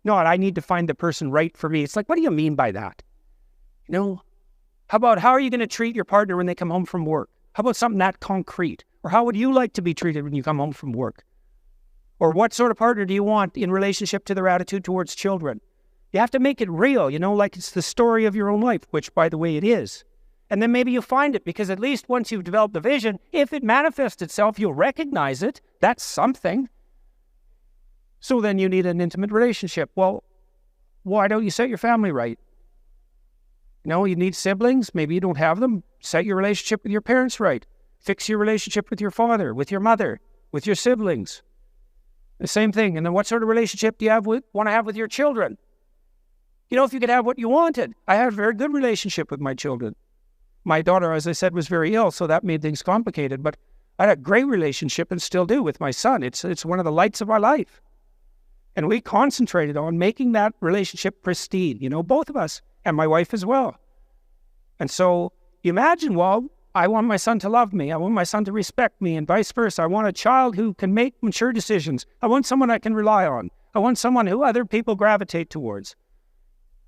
Not, I need to find the person right for me. It's like, what do you mean by that? You know, how are you going to treat your partner when they come home from work? How about something that concrete? Or how would you like to be treated when you come home from work? Or what sort of partner do you want in relationship to their attitude towards children? You have to make it real, like it's the story of your own life, which, by the way, it is. And then maybe you find it, because at least once you've developed the vision, if it manifests itself, you'll recognize it. That's something. So then you need an intimate relationship. Well, why don't you set your family right? You need siblings. Maybe you don't have them. Set your relationship with your parents right. Fix your relationship with your father, with your mother, with your siblings. The same thing. And then what sort of relationship do you want to have with your children? If you could have what you wanted. I had a very good relationship with my children. My daughter, as I said, was very ill, so that made things complicated. But I had a great relationship, and still do, with my son. It's one of the lights of our life. And we concentrated on making that relationship pristine, both of us, and my wife as well. And so imagine, I want my son to love me. I want my son to respect me, and vice versa. I want a child who can make mature decisions. I want someone I can rely on. I want someone who other people gravitate towards.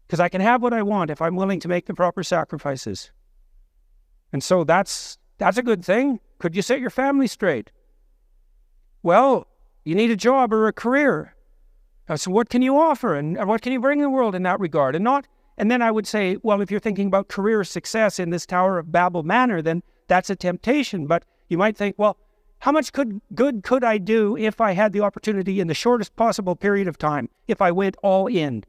Because I can have what I want if I'm willing to make the proper sacrifices. And so that's a good thing. Could you set your family straight? Well, you need a job or a career. So what can you offer, and what can you bring the world in that regard? And then I would say, well, if you're thinking about career success in this Tower of Babel manner, then that's a temptation. But you might think, well, how much good could I do if I had the opportunity in the shortest possible period of time, if I went all in?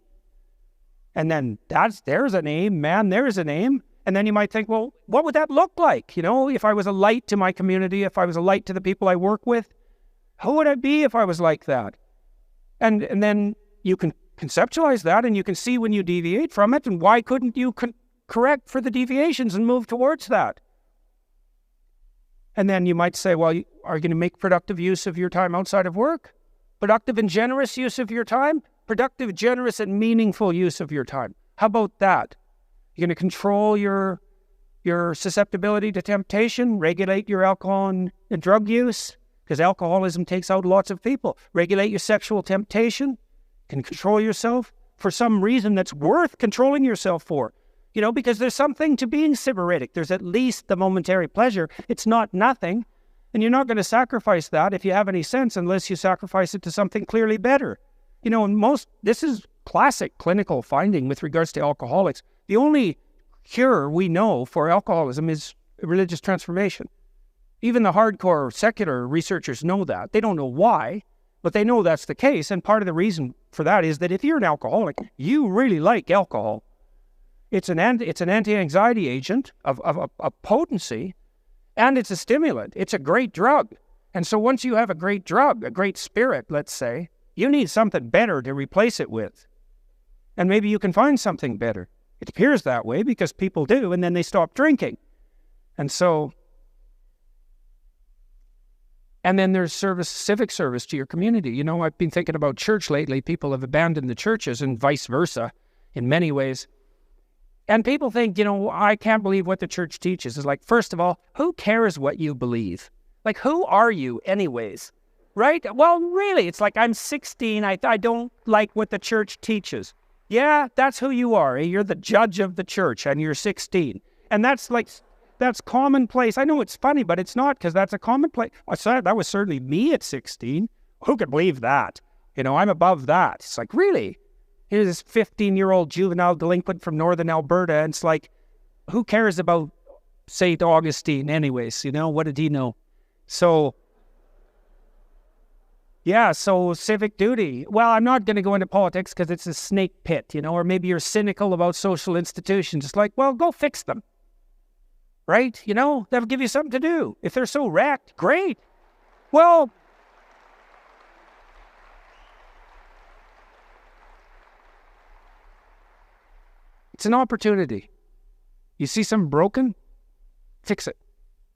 And then there's an aim, man, there's an aim. And then you might think, well, what would that look like? If I was a light to my community, if I was a light to the people I work with, who would I be if I was like that? And then you can conceptualize that, and you can see when you deviate from it, and why couldn't you correct for the deviations and move towards that? And then you might say, well, are you going to make productive use of your time outside of work? Productive and generous use of your time? Productive, generous, and meaningful use of your time. How about that? You're going to control your susceptibility to temptation, regulate your alcohol and drug use, because alcoholism takes out lots of people. Regulate your sexual temptation, can control yourself for some reason that's worth controlling yourself for. Because there's something to being sybaritic. There's at least the momentary pleasure. It's not nothing. And you're not going to sacrifice that, if you have any sense, unless you sacrifice it to something clearly better. This is classic clinical finding with regards to alcoholics. The only cure we know for alcoholism is religious transformation. Even the hardcore secular researchers know that. They don't know why, but they know that's the case. And part of the reason for that is that if you're an alcoholic, you really like alcohol. It's an anti-anxiety agent of potency, and it's a stimulant. It's a great drug. And so once you have a great drug, a great spirit, let's say, you need something better to replace it with. And maybe you can find something better. It appears that way because people do, and then they stop drinking. And then there's civic service to your community. I've been thinking about church lately. People have abandoned the churches and vice versa in many ways. And people think, I can't believe what the church teaches. It's like, first of all, who cares what you believe? Like, who are you anyways? Right? Well, really, it's like, I'm 16. I don't like what the church teaches. Yeah, that's who you are. You're the judge of the church, and you're 16. And that's commonplace. I know it's funny, but it's not, because that's a commonplace. That was certainly me at 16. Who could believe that? I'm above that. It's like, really? Here's this 15-year-old juvenile delinquent from northern Alberta, and it's like, who cares about St. Augustine anyways? What did he know? So civic duty. Well, I'm not going to go into politics because it's a snake pit, or maybe you're cynical about social institutions. It's like, well, go fix them. Right? That'll give you something to do. If they're so wrecked, great. Well, it's an opportunity. You see something broken? Fix it.